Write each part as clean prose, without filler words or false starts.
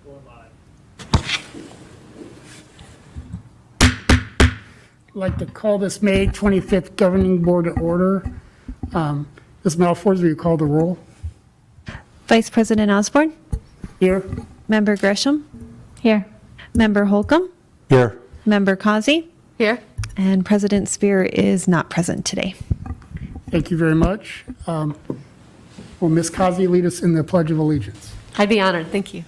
I'd like to call this May 25th Governing Board to order. Ms. Malford, will you call the roll? Vice President Osborne. Here. Member Grisham. Here. Member Holcomb. Here. Member Causey. Here. And President Spear is not present today. Thank you very much. Will Ms. Causey lead us in the Pledge of Allegiance? I'd be honored. Thank you.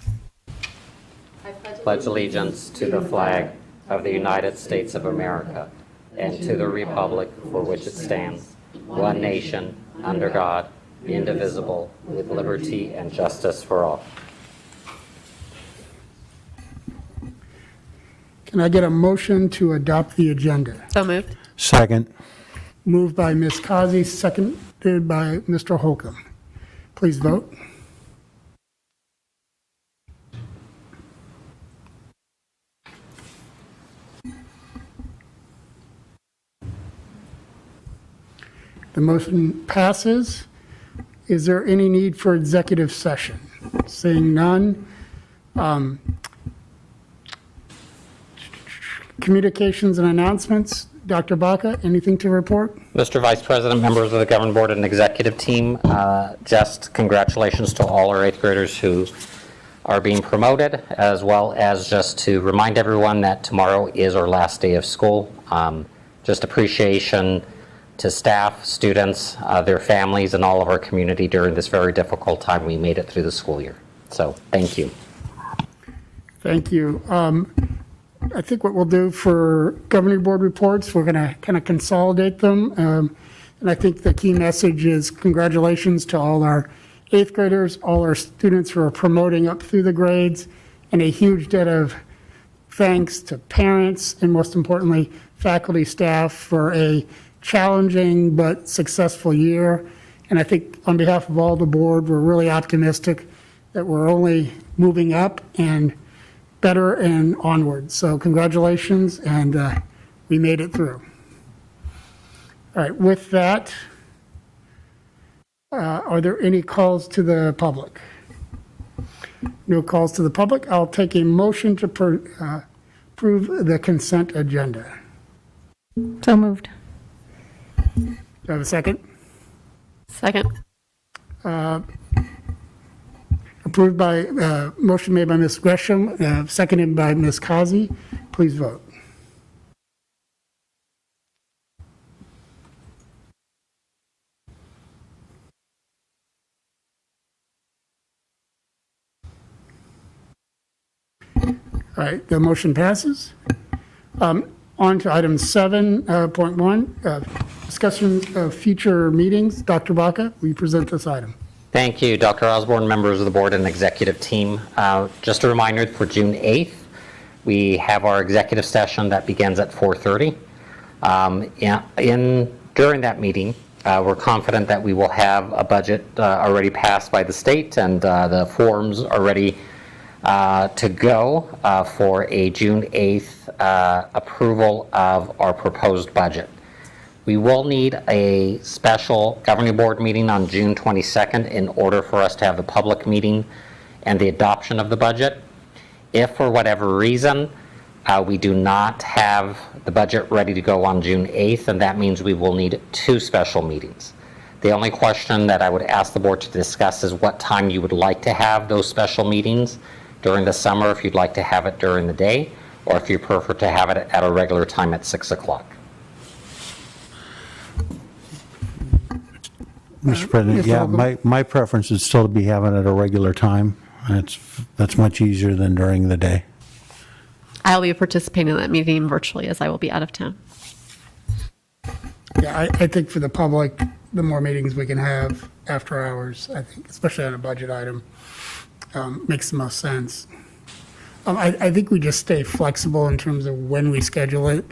Pledge allegiance to the flag of the United States of America and to the republic for which it stands, one nation, under God, indivisible, with liberty and justice for all. Can I get a motion to adopt the agenda? So moved. Second. Moved by Ms. Causey, seconded by Mr. Holcomb. Please vote. The motion passes. Is there any need for executive session? Seeing none. Communications and announcements. Dr. Baca, anything to report? Mr. Vice President, members of the Governing Board and Executive Team, just congratulations to all our 8th graders who are being promoted, as well as just to remind everyone that tomorrow is our last day of school. Just appreciation to staff, students, their families, and all of our community during this very difficult time. We made it through the school year. So thank you. Thank you. I think what we'll do for governing board reports, we're going to kind of consolidate them. And I think the key message is congratulations to all our 8th graders, all our students who are promoting up through the grades, and a huge debt of thanks to parents and, most importantly, faculty, staff for a challenging but successful year. And I think on behalf of all the board, we're really optimistic that we're only moving up and better and onward. So congratulations, and we made it through. All right, with that, are there any calls to the public? No calls to the public. I'll take a motion to approve the consent agenda. So moved. Do I have a second? Second. Approved by, motion made by Ms. Gresham, seconded by Ms. Causey. Please vote. All right, the motion passes. On to item 7.1, discussion of future meetings. Dr. Baca, will you present this item? Thank you, Dr. Osborne, members of the board and executive team. Just a reminder, for June 8th, we have our executive session that begins at 4:30. During that meeting, we're confident that we will have a budget already passed by the state, and the forms are ready to go for a June 8th approval of our proposed budget. We will need a special governing board meeting on June 22nd in order for us to have the public meeting and the adoption of the budget. If for whatever reason we do not have the budget ready to go on June 8th, and that means we will need 2 special meetings. The only question that I would ask the board to discuss is what time you would like to have those special meetings during the summer, if you'd like to have it during the day, or if you prefer to have it at a regular time at 6 o'clock. Mr. President, yeah, my preference is still to be having it at a regular time. That's much easier than during the day. I'll be participating in that meeting virtually as I will be out of town. Yeah, I think for the public, the more meetings we can have after hours, I think, especially on a budget item, makes the most sense. I think we just stay flexible in terms of when we schedule it.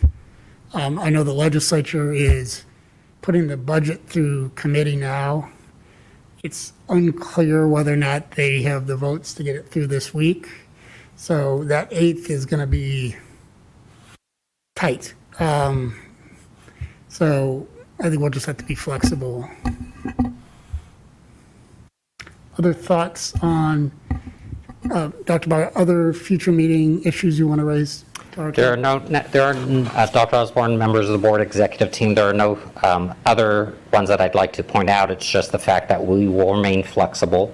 I know the legislature is putting the budget through committee now. It's unclear whether or not they have the votes to get it through this week. So that 8th is going to be tight. So I think we'll just have to be flexible. Other thoughts on Dr. Baca, other future meeting issues you want to raise? to our There are attention? Dr. Osborne, members of the board executive team, there are no other ones that I'd like to point out. It's just the fact that we will remain flexible.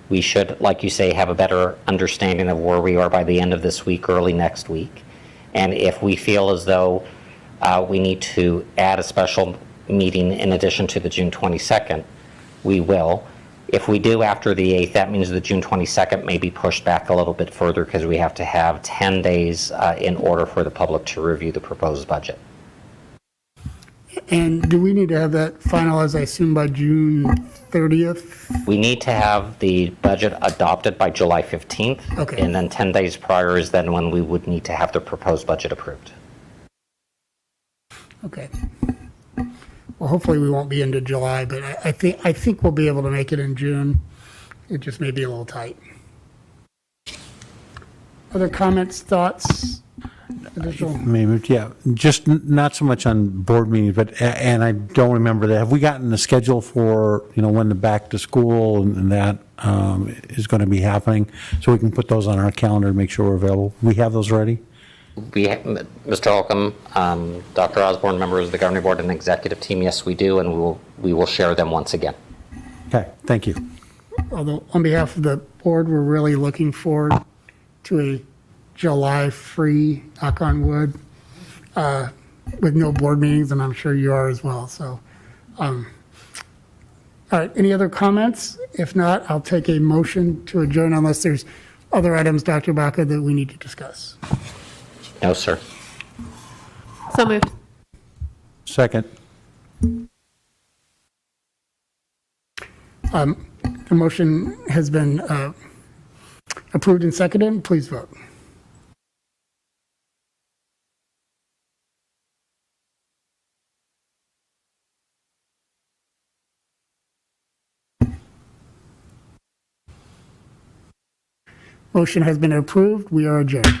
We should, like you say, have a better understanding of where we are by the end of this week, early next week. And if we feel as though we need to add a special meeting in addition to the June 22nd, we will. If we do after the 8th, that means the June 22nd may be pushed back a little bit further because we have to have 10 days in order for the public to review the proposed budget. And do we need to have that finalized, I assume, by June 30th? We need to have the budget adopted by July 15th. Okay. And then 10 days prior is then when we would need to have the proposed budget approved. Okay. Well, hopefully we won't be into July, but I think we'll be able to make it in June. It just may be a little tight. Other comments, thoughts? Additional? Maybe, yeah, just not so much on board meetings, but, and I don't remember that. Have we gotten the schedule for, when the back to school and that is going to be happening? So we can put those on our calendar and make sure we're available. We have those ready? Mr. Holcomb, Dr. Osborne, members of the governing board and executive team, yes, we do, and we will share them once again. Okay, thank you. Although, on behalf of the board, we're really looking forward to a July-free, knock on wood, with no board meetings, and I'm sure you are as well. So, all right, any other comments? If not, I'll take a motion to adjourn unless there's other items, Dr. Baca, that we need to discuss. No, sir. So moved. Second. The motion has been approved and seconded. Please vote. Motion has been approved. We are adjourned.